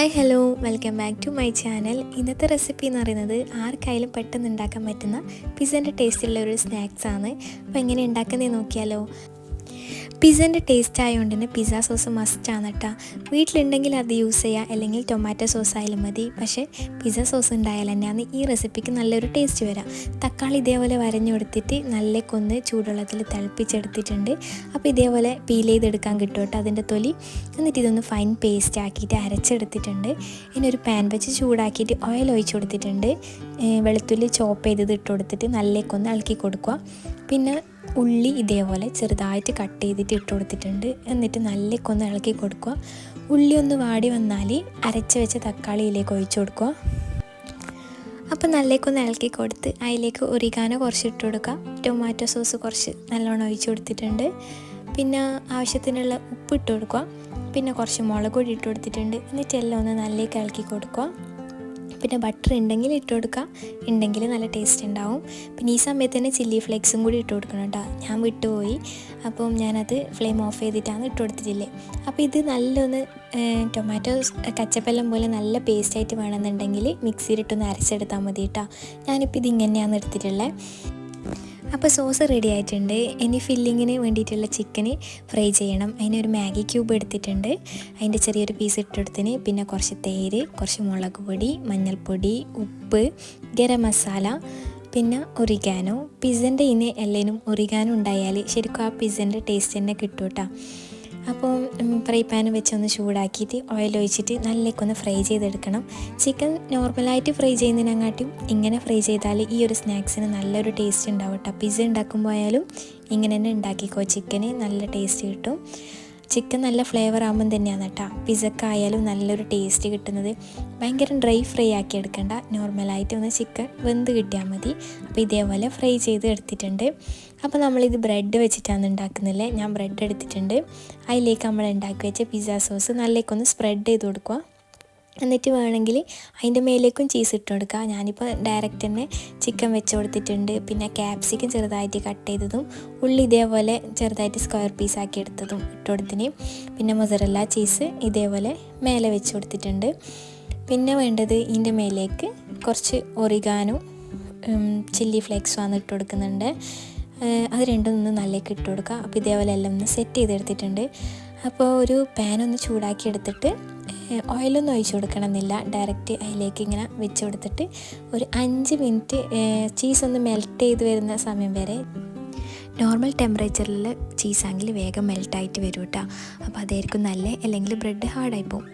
Hi hello welcome back to my channel. ഇന്നത്തെ recipe എന്ന് പറയുന്നത് ആർക്കായാലും പെട്ടെന്ന് ഉണ്ടാക്കാൻ പറ്റുന്ന പിസ്സേൻ്റെ ടേസ്റ്റുള്ള ഒരു സ്നാക്സാണ്. അപ്പോൾ എങ്ങനെ ഉണ്ടാക്കുന്നത് നോക്കിയാലോ. പിസ്സേൻ്റെ ടേസ്റ്റ് ആയതുകൊണ്ട് തന്നെ പിസ്സ സോസ് മസ്റ്റാണ് കേട്ടോ. വീട്ടിലുണ്ടെങ്കിൽ അത് യൂസ് ചെയ്യുക, അല്ലെങ്കിൽ ടൊമാറ്റോ സോസ് ആയാലും മതി. പക്ഷേ പിസ്സ സോസ് ഉണ്ടായാൽ തന്നെയാണ് ഈ റെസിപ്പിക്ക് നല്ലൊരു ടേസ്റ്റ് വരാം. തക്കാളി ഇതേപോലെ വരഞ്ഞു കൊടുത്തിട്ട് നല്ല കൊന്ന് ചൂടുവെള്ളത്തിൽ തിളപ്പിച്ചെടുത്തിട്ടുണ്ട്. അപ്പോൾ ഇതേപോലെ പീൽ ചെയ്തെടുക്കാൻ കിട്ടും കേട്ടോ അതിൻ്റെ തൊലി. എന്നിട്ട് ഇതൊന്ന് ഫൈൻ പേസ്റ്റ് ആക്കിയിട്ട് അരച്ചെടുത്തിട്ടുണ്ട്. ഇനി ഒരു പാൻ വെച്ച് ചൂടാക്കിയിട്ട് ഓയിൽ ഒഴിച്ച് കൊടുത്തിട്ടുണ്ട്. വെളുത്തുള്ളി ചോപ്പ് ചെയ്തത് ഇട്ട് കൊടുത്തിട്ട് നല്ല കൊന്ന് ഇളക്കി കൊടുക്കുക. പിന്നെ ഉള്ളി ഇതേപോലെ ചെറുതായിട്ട് കട്ട് ചെയ്തിട്ട് ഇട്ട് കൊടുത്തിട്ടുണ്ട്. എന്നിട്ട് നല്ല കൊന്ന് ഇളക്കി കൊടുക്കുക. ഉള്ളി ഒന്ന് വാടി വന്നാൽ അരച്ച് വെച്ച തക്കാളിയിലേക്ക് ഒഴിച്ചു കൊടുക്കുക. അപ്പോൾ നല്ലേക്കൊന്ന് ഇളക്കി കൊടുത്ത് അതിലേക്ക് ഒറിഗാനോ കുറച്ച് ഇട്ട് കൊടുക്കുക. ടൊമാറ്റോ സോസ് കുറച്ച് നല്ലോണം ഒഴിച്ച് കൊടുത്തിട്ടുണ്ട്. പിന്നെ ആവശ്യത്തിനുള്ള ഉപ്പ് ഇട്ട് കൊടുക്കുക. പിന്നെ കുറച്ച് മുളക് പൊടി ഇട്ട് കൊടുത്തിട്ടുണ്ട്. എന്നിട്ട് എല്ലാം ഒന്ന് നല്ലേക്ക് ഇളക്കി കൊടുക്കുക. പിന്നെ ബട്ടർ ഉണ്ടെങ്കിൽ ഇട്ട് കൊടുക്കുക, ഉണ്ടെങ്കിൽ നല്ല ടേസ്റ്റ് ഉണ്ടാവും. പിന്നെ ഈ സമയത്ത് തന്നെ ചില്ലി ഫ്ലേക്സും കൂടി ഇട്ട് കൊടുക്കണം കേട്ടോ. ഞാൻ വിട്ടുപോയി, അപ്പം ഞാനത് ഫ്ലെയിം ഓഫ് ചെയ്തിട്ടാണ് ഇട്ട് കൊടുത്തിട്ടില്ലേ. അപ്പോൾ ഇത് നല്ലൊന്ന് ടൊമാറ്റോ കച്ചപ്പെല്ലാം പോലെ നല്ല പേസ്റ്റായിട്ട് വേണമെന്നുണ്ടെങ്കിൽ മിക്സിയിലിട്ടൊന്ന് അരച്ചെടുത്താൽ മതി കേട്ടോ. ഞാനിപ്പോൾ ഇതിങ്ങനെയാണ് എടുത്തിട്ടുള്ളത്. അപ്പോൾ സോസ് റെഡി ആയിട്ടുണ്ട്. ഇനി ഫില്ലിങ്ങിന് വേണ്ടിയിട്ടുള്ള ചിക്കന് ഫ്രൈ ചെയ്യണം. അതിനൊരു മാഗി ക്യൂബ് എടുത്തിട്ടുണ്ട്. അതിൻ്റെ ചെറിയൊരു പീസ് ഇട്ടെടുത്തിന്. പിന്നെ കുറച്ച് തേര്, കുറച്ച് മുളക് പൊടി, മഞ്ഞൾപ്പൊടി, ഉപ്പ്, ഗരം മസാല, പിന്നെ ഒറിഗാനോ. പിസ്സൻ്റെ ഇനി എല്ലാവരും ഒറിഗാനോ ഉണ്ടായാൽ ശരിക്കും ആ പിസ്സൻ്റെ ടേസ്റ്റ് തന്നെ കിട്ടും കേട്ടോ. അപ്പോൾ ഫ്രൈ പാൻ വെച്ചൊന്ന് ചൂടാക്കിയിട്ട് ഓയിൽ ഒഴിച്ചിട്ട് നല്ലേക്കൊന്ന് ഫ്രൈ ചെയ്തെടുക്കണം. ചിക്കൻ നോർമലായിട്ട് ഫ്രൈ ചെയ്യുന്നതിനെക്കാട്ടും ഇങ്ങനെ ഫ്രൈ ചെയ്താൽ ഈ ഒരു സ്നാക്സിന് നല്ലൊരു ടേസ്റ്റ് ഉണ്ടാവും കേട്ടോ. പിസ്സ ഉണ്ടാക്കുമ്പോൾ ആയാലും ഇങ്ങനെ തന്നെ ഉണ്ടാക്കിക്കോ, ചിക്കന് നല്ല ടേസ്റ്റ് കിട്ടും. ചിക്കൻ നല്ല ഫ്ലേവർ ആകുമ്പം തന്നെയാണ് കേട്ടോ പിസ്സക്കായാലും നല്ലൊരു ടേസ്റ്റ് കിട്ടുന്നത്. ഭയങ്കര ഡ്രൈ ഫ്രൈ ആക്കി എടുക്കണ്ട, നോർമലായിട്ട് ഒന്ന് ചിക്കൻ വെന്ത് കിട്ടിയാൽ മതി. അപ്പോൾ ഇതേപോലെ ഫ്രൈ ചെയ്ത് എടുത്തിട്ടുണ്ട്. അപ്പോൾ നമ്മളിത് ബ്രെഡ് വെച്ചിട്ടാണ് ഉണ്ടാക്കുന്നില്ലേ. ഞാൻ ബ്രെഡ് എടുത്തിട്ടുണ്ട്. അതിലേക്ക് നമ്മൾ ഉണ്ടാക്കി വെച്ച പിസ്സ സോസ് നല്ലേക്കൊന്ന് സ്പ്രെഡ് ചെയ്ത് കൊടുക്കുക. എന്നിട്ട് വേണമെങ്കിൽ അതിൻ്റെ മേലേക്കും ചീസ് ഇട്ട് കൊടുക്കുക. ഞാനിപ്പോൾ ഡയറക്റ്റ് തന്നെ ചിക്കൻ വെച്ച് കൊടുത്തിട്ടുണ്ട്. പിന്നെ ക്യാപ്സിക്കം ചെറുതായിട്ട് കട്ട് ചെയ്തതും, ഉള്ളി ഇതേപോലെ ചെറുതായിട്ട് സ്ക്വയർ പീസാക്കി എടുത്തതും ഇട്ട് കൊടുത്തിന്. പിന്നെ മൊസറല്ല ചീസ് ഇതേപോലെ മേലെ വെച്ച് കൊടുത്തിട്ടുണ്ട്. പിന്നെ വേണ്ടത് ഇതിൻ്റെ മേലേക്ക് കുറച്ച് ഒറിഗാനോ ചില്ലി ഫ്ലേക്സുമാണ് ഇട്ട് കൊടുക്കുന്നുണ്ട്. അത് രണ്ടും ഒന്ന് നല്ലേക്ക് ഇട്ട് കൊടുക്കുക. അപ്പോൾ ഇതേപോലെ എല്ലാം ഒന്ന് സെറ്റ് ചെയ്തെടുത്തിട്ടുണ്ട്. അപ്പോൾ ഒരു പാൻ ഒന്ന് ചൂടാക്കി എടുത്തിട്ട് ഓയിലൊന്നും ഒഴിച്ച് കൊടുക്കണമെന്നില്ല, ഡയറക്റ്റ് അതിലേക്ക് ഇങ്ങനെ വെച്ച് കൊടുത്തിട്ട് ഒരു 5 മിനിറ്റ് ചീസൊന്ന് മെൽറ്റ് ചെയ്ത് വരുന്ന സമയം വരെ. നോർമൽ ടെമ്പറേച്ചറിൽ ചീസാണെങ്കിൽ വേഗം മെൽറ്റായിട്ട് വരും കേട്ടോ. അപ്പോൾ അതായിരിക്കും നല്ല, അല്ലെങ്കിൽ ബ്രെഡ് ഹാർഡായി പോകും.